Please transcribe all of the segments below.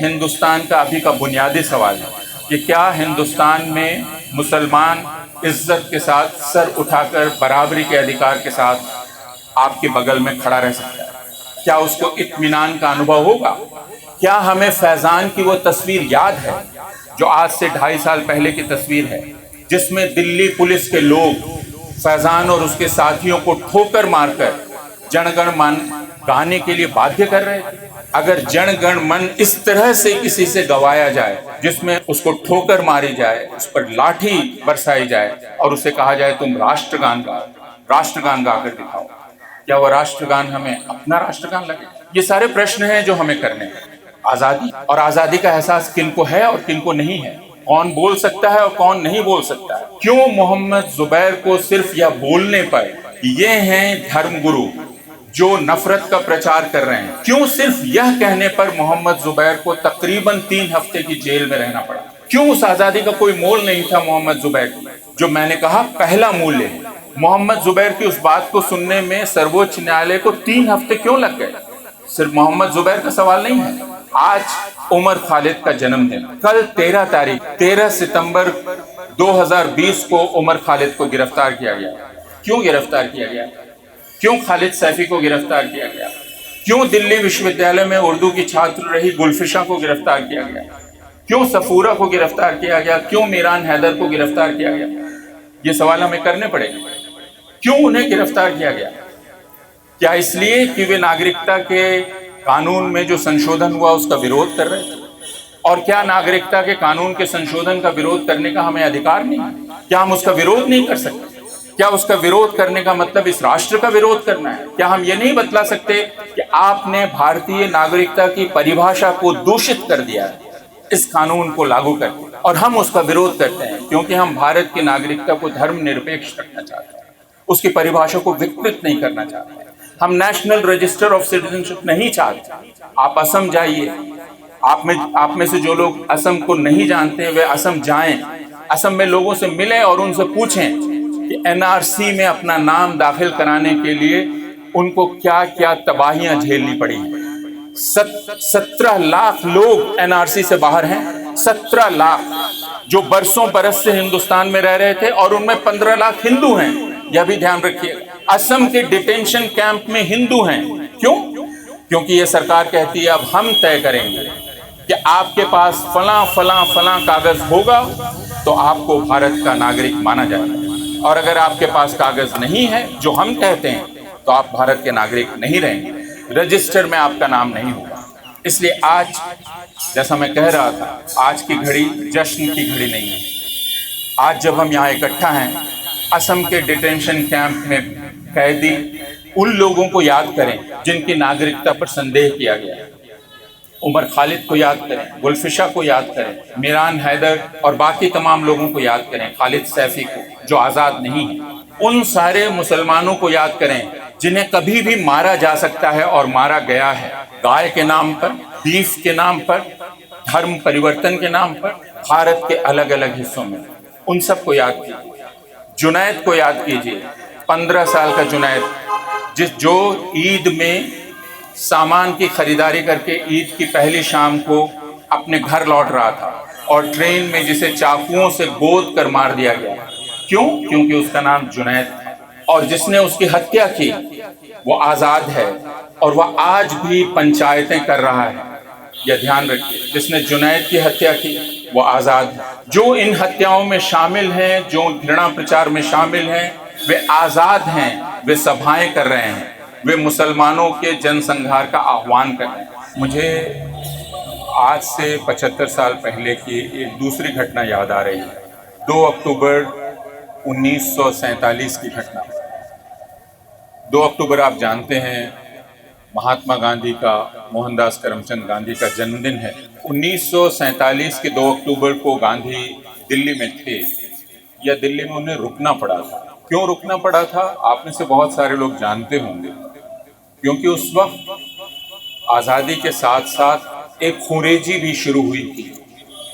हिंदुस्तान का अभी का बुनियादी सवाल है कि क्या हिंदुस्तान में मुसलमान इज्जत के साथ सर उठाकर बराबरी के अधिकार के साथ आपके बगल में खड़ा रह सकता है? क्या उसको इत्मीनान का अनुभव होगा? क्या हमें फैज़ान की वो तस्वीर याद है जो आज से 2.5 साल पहले की तस्वीर है, जिसमें दिल्ली पुलिस के लोग फैज़ान और उसके साथियों को ठोकर मारकर जन गण मन गाने के लिए बाध्य कर रहे थे? अगर जन गण मन इस तरह से किसी से गवाया जाए, जिसमें उसको ठोकर मारी जाए, उस पर लाठी बरसाई जाए और उसे कहा जाए तुम राष्ट्रगान गाकर दिखाओ, क्या वह राष्ट्रगान हमें अपना राष्ट्रगान लगे? ये सारे प्रश्न हैं जो हमें करने हैं। आजादी और आजादी का एहसास किनको है और किनको नहीं है? कौन बोल सकता है और कौन नहीं बोल सकता है? क्यों मोहम्मद जुबैर को सिर्फ यह बोलने पर ये हैं धर्मगुरु जो नफरत का प्रचार कर रहे हैं, क्यों सिर्फ यह कहने पर मोहम्मद जुबैर को तकरीबन 3 हफ्ते की जेल में रहना पड़ा? क्यों उस आजादी का कोई मोल नहीं था मोहम्मद जुबैर की? जो मैंने कहा पहला मूल्य है। मोहम्मद जुबैर की उस बात को सुनने में सर्वोच्च न्यायालय को 3 हफ्ते क्यों लग गए? सिर्फ मोहम्मद जुबैर का सवाल नहीं है। आज उमर खालिद का जन्मदिन, कल 13 सितंबर 2020 को उमर खालिद को गिरफ्तार किया गया। क्यों गिरफ्तार किया गया? क्यों खालिद सैफी को गिरफ्तार किया गया? क्यों दिल्ली विश्वविद्यालय में उर्दू की छात्र रही गुलफिशा को गिरफ्तार किया गया? क्यों सफूरा को गिरफ्तार किया गया? क्यों मीरान हैदर को गिरफ्तार किया गया? ये सवाल हमें करने पड़ेंगे। क्यों उन्हें गिरफ्तार किया गया? क्या इसलिए कि वे नागरिकता के कानून में जो संशोधन हुआ उसका विरोध कर रहे थे? और क्या नागरिकता के कानून के संशोधन का विरोध करने का हमें अधिकार नहीं? क्या हम उसका विरोध नहीं कर सकते? क्या उसका विरोध करने का मतलब इस राष्ट्र का विरोध करना है? क्या हम ये नहीं बतला सकते कि आपने भारतीय नागरिकता की परिभाषा को दूषित कर दिया है इस कानून को लागू करके, और हम उसका विरोध करते हैं क्योंकि हम भारत की नागरिकता को धर्मनिरपेक्ष रखना चाहते हैं, उसकी परिभाषा को विकृत नहीं करना चाहते हैं। हम नेशनल रजिस्टर ऑफ सिटीजनशिप नहीं चाहते। आप असम जाइए, आप में से जो लोग असम को नहीं जानते वे असम जाएं, असम में लोगों से मिलें और उनसे पूछें कि एनआरसी में अपना नाम दाखिल कराने के लिए उनको क्या क्या तबाहियां झेलनी पड़ी। 17 लाख लोग एनआरसी से बाहर हैं, 17 लाख जो बरसों बरस से हिंदुस्तान में रह रहे थे, और उनमें 15 लाख हिंदू हैं। यह भी ध्यान रखिए, असम के डिटेंशन कैंप में हिंदू हैं। क्यों? क्योंकि ये सरकार कहती है अब हम तय करेंगे कि आपके पास फला कागज होगा तो आपको भारत का नागरिक माना जाएगा, और अगर आपके पास कागज नहीं है जो हम कहते हैं तो आप भारत के नागरिक नहीं रहेंगे, रजिस्टर में आपका नाम नहीं होगा। इसलिए आज, जैसा मैं कह रहा था, आज की घड़ी जश्न की घड़ी नहीं है। आज जब हम यहाँ इकट्ठा हैं, असम के डिटेंशन कैंप में कैदी उन लोगों को याद करें जिनकी नागरिकता पर संदेह किया गया। उमर खालिद को याद करें, गुलफिशा को याद करें, मीरान हैदर और बाकी तमाम लोगों को याद करें, खालिद सैफी को जो आज़ाद नहीं है। उन सारे मुसलमानों को याद करें जिन्हें कभी भी मारा जा सकता है और मारा गया है, गाय के नाम पर, बीफ के नाम पर, धर्म परिवर्तन के नाम पर, भारत के अलग अलग हिस्सों में। उन सब को याद कीजिए। जुनैद को याद कीजिए, 15 साल का जुनैद जो ईद में सामान की खरीदारी करके ईद की पहली शाम को अपने घर लौट रहा था, और ट्रेन में जिसे चाकुओं से गोद कर मार दिया गया। क्यों? क्योंकि उसका नाम जुनैद था, और जिसने उसकी हत्या की वो आज़ाद है और वह आज भी पंचायतें कर रहा है। यह ध्यान रखिए, जिसने जुनैद की हत्या की वो आज़ाद है। जो इन हत्याओं में शामिल हैं, जो घृणा प्रचार में शामिल हैं, वे आज़ाद हैं, वे सभाएं कर रहे हैं, वे मुसलमानों के जनसंहार का आह्वान कर रहे हैं। मुझे आज से 75 साल पहले की एक दूसरी घटना याद आ रही है। 2 अक्टूबर 1947 की घटना। 2 अक्टूबर आप जानते हैं महात्मा गांधी का, मोहनदास करमचंद गांधी का जन्मदिन है। 1947 के 2 अक्टूबर को गांधी दिल्ली में थे, या दिल्ली में उन्हें रुकना पड़ा था। क्यों रुकना पड़ा था? आप में से बहुत सारे लोग जानते होंगे, क्योंकि उस वक्त आज़ादी के साथ साथ एक खुरेजी भी शुरू हुई थी।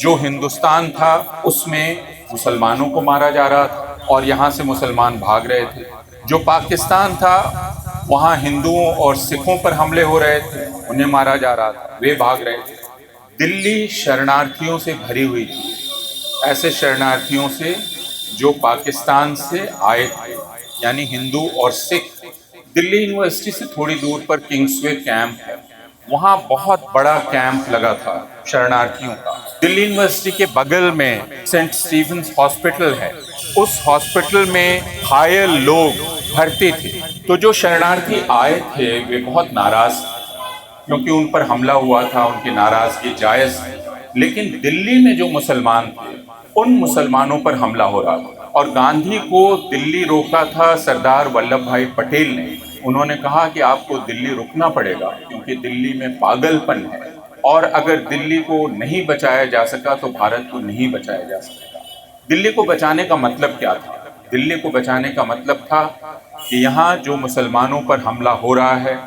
जो हिंदुस्तान था उसमें मुसलमानों को मारा जा रहा था और यहाँ से मुसलमान भाग रहे थे। जो पाकिस्तान था वहाँ हिंदुओं और सिखों पर हमले हो रहे थे, उन्हें मारा जा रहा था, वे भाग रहे थे। दिल्ली शरणार्थियों से भरी हुई थी, ऐसे शरणार्थियों से जो पाकिस्तान से आए थे, यानी हिंदू और सिख। दिल्ली यूनिवर्सिटी से थोड़ी दूर पर किंग्सवे कैंप है, वहाँ बहुत बड़ा कैंप लगा था शरणार्थियों का। दिल्ली यूनिवर्सिटी के बगल में सेंट स्टीफेंस हॉस्पिटल है, उस हॉस्पिटल में घायल लोग भर्ती थे। तो जो शरणार्थी आए थे वे बहुत नाराज थे, क्योंकि उन पर हमला हुआ था, उनकी नाराजगी जायज है। लेकिन दिल्ली में जो मुसलमान थे, उन मुसलमानों पर हमला हो रहा था और गांधी को दिल्ली रोका था सरदार वल्लभ भाई पटेल ने। उन्होंने कहा कि आपको दिल्ली रुकना पड़ेगा, क्योंकि दिल्ली में पागलपन है और अगर दिल्ली को नहीं बचाया जा सका तो भारत को नहीं बचाया जा सकेगा। दिल्ली को बचाने का मतलब क्या था? दिल्ली को बचाने का मतलब था कि यहाँ जो मुसलमानों पर हमला हो रहा है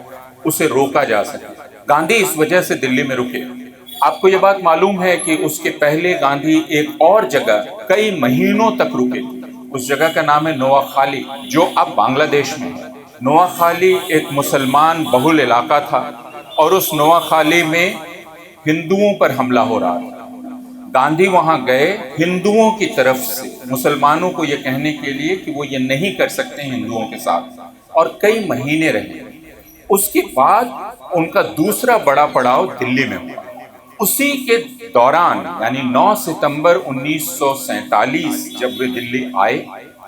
उसे रोका जा सके। गांधी इस वजह से दिल्ली में रुके। आपको ये बात मालूम है कि उसके पहले गांधी एक और जगह कई महीनों तक रुके। उस जगह का नाम है नोआखाली, जो अब बांग्लादेश में है। नोआखाली एक मुसलमान बहुल इलाका था और उस नोआखाली में हिंदुओं पर हमला हो रहा था। गांधी वहां गए हिंदुओं की तरफ से, मुसलमानों को ये कहने के लिए कि वो ये नहीं कर सकते हिंदुओं के साथ, और कई महीने रहे। उसके बाद उनका दूसरा बड़ा पड़ाव दिल्ली में हुआ। उसी के दौरान यानी 9 सितंबर 1947 जब वे दिल्ली आए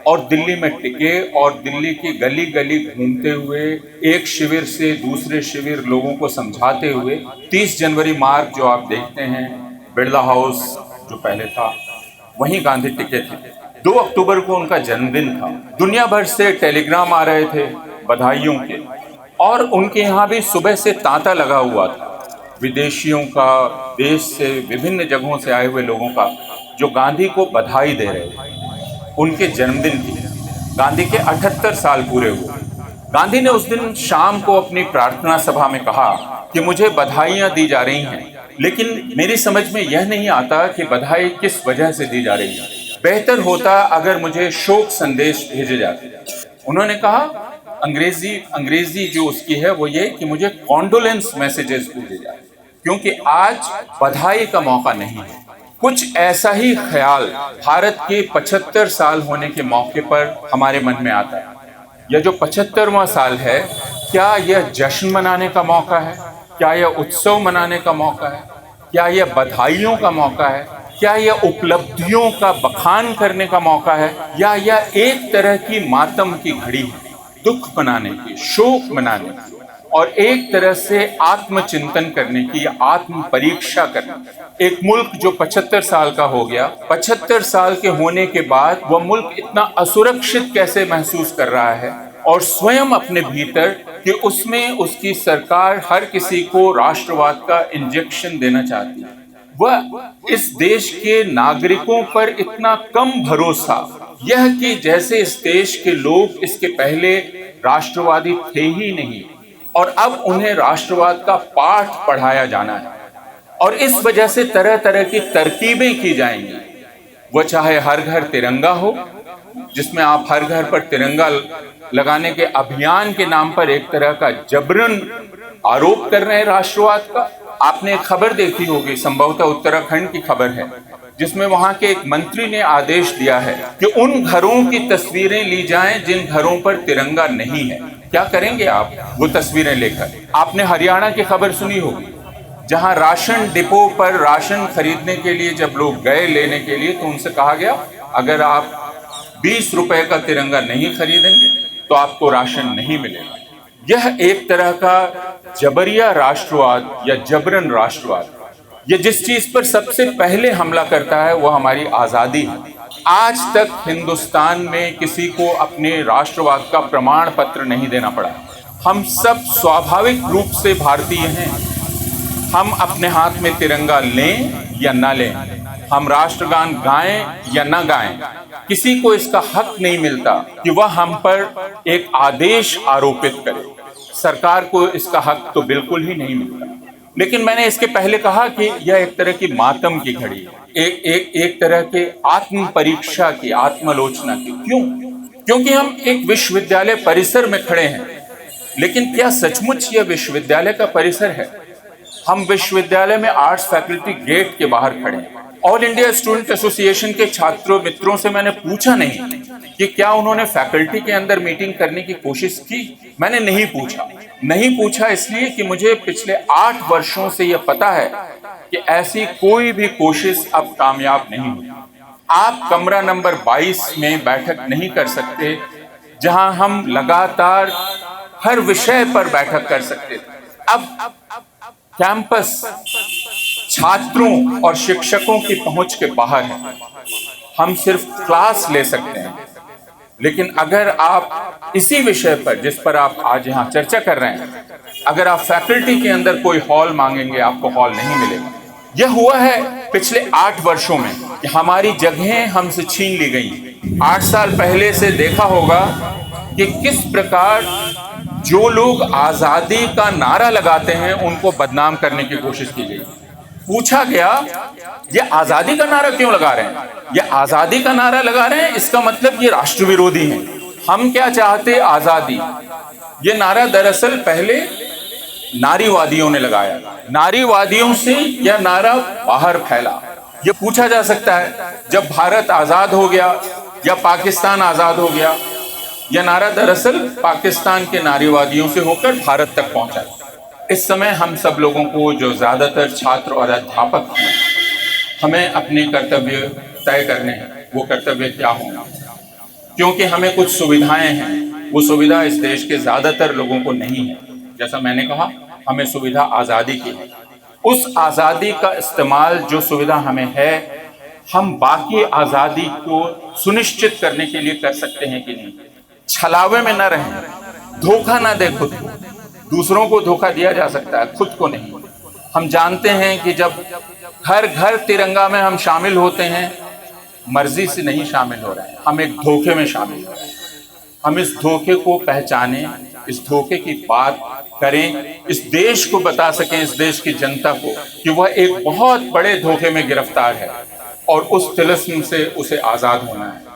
और दिल्ली में टिके और दिल्ली की गली गली घूमते हुए एक शिविर से दूसरे शिविर लोगों को समझाते हुए 30 जनवरी मार्ग जो आप देखते हैं, बिरला हाउस जो पहले था, वहीं गांधी टिके थे। 2 अक्टूबर को उनका जन्मदिन था। दुनिया भर से टेलीग्राम आ रहे थे बधाइयों के, और उनके यहाँ भी सुबह से तांता लगा हुआ था विदेशियों का, देश से विभिन्न जगहों से आए हुए लोगों का, जो गांधी को बधाई दे रहे थे उनके जन्मदिन की। गांधी के 78 साल पूरे हुए। गांधी ने उस दिन शाम को अपनी प्रार्थना सभा में कहा कि मुझे बधाइयाँ दी जा रही हैं, लेकिन मेरी समझ में यह नहीं आता कि बधाई किस वजह से दी जा रही है। बेहतर होता अगर मुझे शोक संदेश भेजे जाते। उन्होंने कहा अंग्रेजी जो उसकी है वो ये कि मुझे कॉन्डोलेंस मैसेजेस भेजे जाए, क्योंकि आज बधाई का मौका नहीं है। कुछ ऐसा ही ख्याल भारत के 75 साल होने के मौके पर हमारे मन में आता है। यह जो 75वां साल है, क्या यह जश्न मनाने का मौका है? क्या यह उत्सव मनाने का मौका है? क्या यह बधाइयों का मौका है? क्या यह उपलब्धियों का बखान करने का मौका है? या यह एक तरह की मातम की घड़ी है, दुख मनाने की, शोक मनाने की, और एक तरह से आत्मचिंतन करने की या आत्म परीक्षा करने। एक मुल्क जो 75 साल का हो गया, 75 साल के होने के बाद वह मुल्क इतना असुरक्षित कैसे महसूस कर रहा है, और स्वयं अपने भीतर कि उसमें उसकी सरकार हर किसी को राष्ट्रवाद का इंजेक्शन देना चाहती है। वह इस देश के नागरिकों पर इतना कम भरोसा, यह कि जैसे इस देश के लोग इसके पहले राष्ट्रवादी थे ही नहीं और अब उन्हें राष्ट्रवाद का पाठ पढ़ाया जाना है, और इस वजह से तरह तरह की तरकीबें की जाएंगी। वह चाहे हर घर तिरंगा हो, जिसमें आप हर घर पर तिरंगा लगाने के अभियान के नाम पर एक तरह का जबरन आरोप कर रहे हैं राष्ट्रवाद का। आपने एक खबर देखी होगी, संभवतः उत्तराखंड की खबर है, जिसमें वहां के एक मंत्री ने आदेश दिया है कि उन घरों की तस्वीरें ली जाएं जिन घरों पर तिरंगा नहीं है। क्या करेंगे आप वो तस्वीरें लेकर? आपने हरियाणा की खबर सुनी होगी, जहां राशन डिपो पर राशन खरीदने के लिए जब लोग गए लेने के लिए, तो उनसे कहा गया अगर आप 20 रुपए का तिरंगा नहीं खरीदेंगे तो आपको राशन नहीं मिलेगा। यह एक तरह का जबरिया राष्ट्रवाद या जबरन राष्ट्रवाद, ये जिस चीज पर सबसे पहले हमला करता है वो हमारी आजादी है। आज तक हिंदुस्तान में किसी को अपने राष्ट्रवाद का प्रमाण पत्र नहीं देना पड़ा। हम सब स्वाभाविक रूप से भारतीय हैं। हम अपने हाथ में तिरंगा लें या ना लें, हम राष्ट्रगान गाएं या ना गाएं, किसी को इसका हक नहीं मिलता कि वह हम पर एक आदेश आरोपित करे। सरकार को इसका हक तो बिल्कुल ही नहीं मिलता। लेकिन मैंने इसके पहले कहा कि यह एक तरह की मातम की घड़ी है, एक तरह के आत्म परीक्षा की, आत्मालोचना की। क्यों? क्योंकि हम एक विश्वविद्यालय परिसर में खड़े हैं, लेकिन क्या सचमुच यह विश्वविद्यालय का परिसर है? हम विश्वविद्यालय में आर्ट्स फैकल्टी गेट के बाहर खड़े हैं। ऑल इंडिया स्टूडेंट एसोसिएशन के छात्रों मित्रों से मैंने पूछा नहीं कि क्या उन्होंने फैकल्टी के अंदर मीटिंग करने की कोशिश की। मैंने नहीं पूछा इसलिए कि मुझे पिछले 8 वर्षों से यह पता है कि ऐसी कोई भी कोशिश अब कामयाब नहीं हुई। आप कमरा नंबर 22 में बैठक नहीं कर सकते, जहां हम लगातार हर विषय पर बैठक कर सकते थे। अब कैंपस छात्रों और शिक्षकों की पहुंच के बाहर है। हम सिर्फ क्लास ले सकते हैं, लेकिन अगर आप इसी विषय पर जिस पर आप आज यहाँ चर्चा कर रहे हैं, अगर आप फैकल्टी के अंदर कोई हॉल मांगेंगे, आपको हॉल नहीं मिलेगा। यह हुआ है पिछले 8 वर्षों में कि हमारी जगहें हमसे छीन ली गई। 8 साल पहले से देखा होगा कि किस प्रकार जो लोग आजादी का नारा लगाते हैं उनको बदनाम करने की कोशिश की गई। पूछा गया, ये आजादी का नारा क्यों लगा रहे हैं? ये आजादी का नारा लगा रहे हैं, इसका मतलब ये राष्ट्र विरोधी हैं। हम क्या चाहते? आजादी। ये नारा दरअसल पहले नारीवादियों ने लगाया। नारीवादियों से यह नारा बाहर फैला। ये पूछा जा सकता है, जब भारत आजाद हो गया या पाकिस्तान आजाद हो गया, यह नारा दरअसल पाकिस्तान के नारीवादियों से होकर भारत तक पहुंचा। इस समय हम सब लोगों को, जो ज्यादातर छात्र और अध्यापक हैं, हमें अपने कर्तव्य तय करने हैं। वो कर्तव्य क्या होंगे? क्योंकि हमें कुछ सुविधाएं हैं, वो सुविधा इस देश के ज्यादातर लोगों को नहीं है। जैसा मैंने कहा, हमें सुविधा आजादी की है। उस आजादी का इस्तेमाल जो सुविधा हमें है, हम बाकी आजादी को सुनिश्चित करने के लिए कर सकते हैं कि नहीं? छलावे में न रहें, धोखा ना दे खुद को। दूसरों को धोखा दिया जा सकता है, खुद को नहीं। हम जानते हैं कि जब घर घर तिरंगा में हम शामिल होते हैं, मर्जी से नहीं शामिल हो रहे हैं, हम एक धोखे में शामिल हो रहे हैं। हम इस धोखे को पहचानें, इस धोखे की बात करें, इस देश को बता सकें, इस देश की जनता को, कि वह एक बहुत बड़े धोखे में गिरफ्तार है और उस तिलिस्म से उसे आजाद होना है।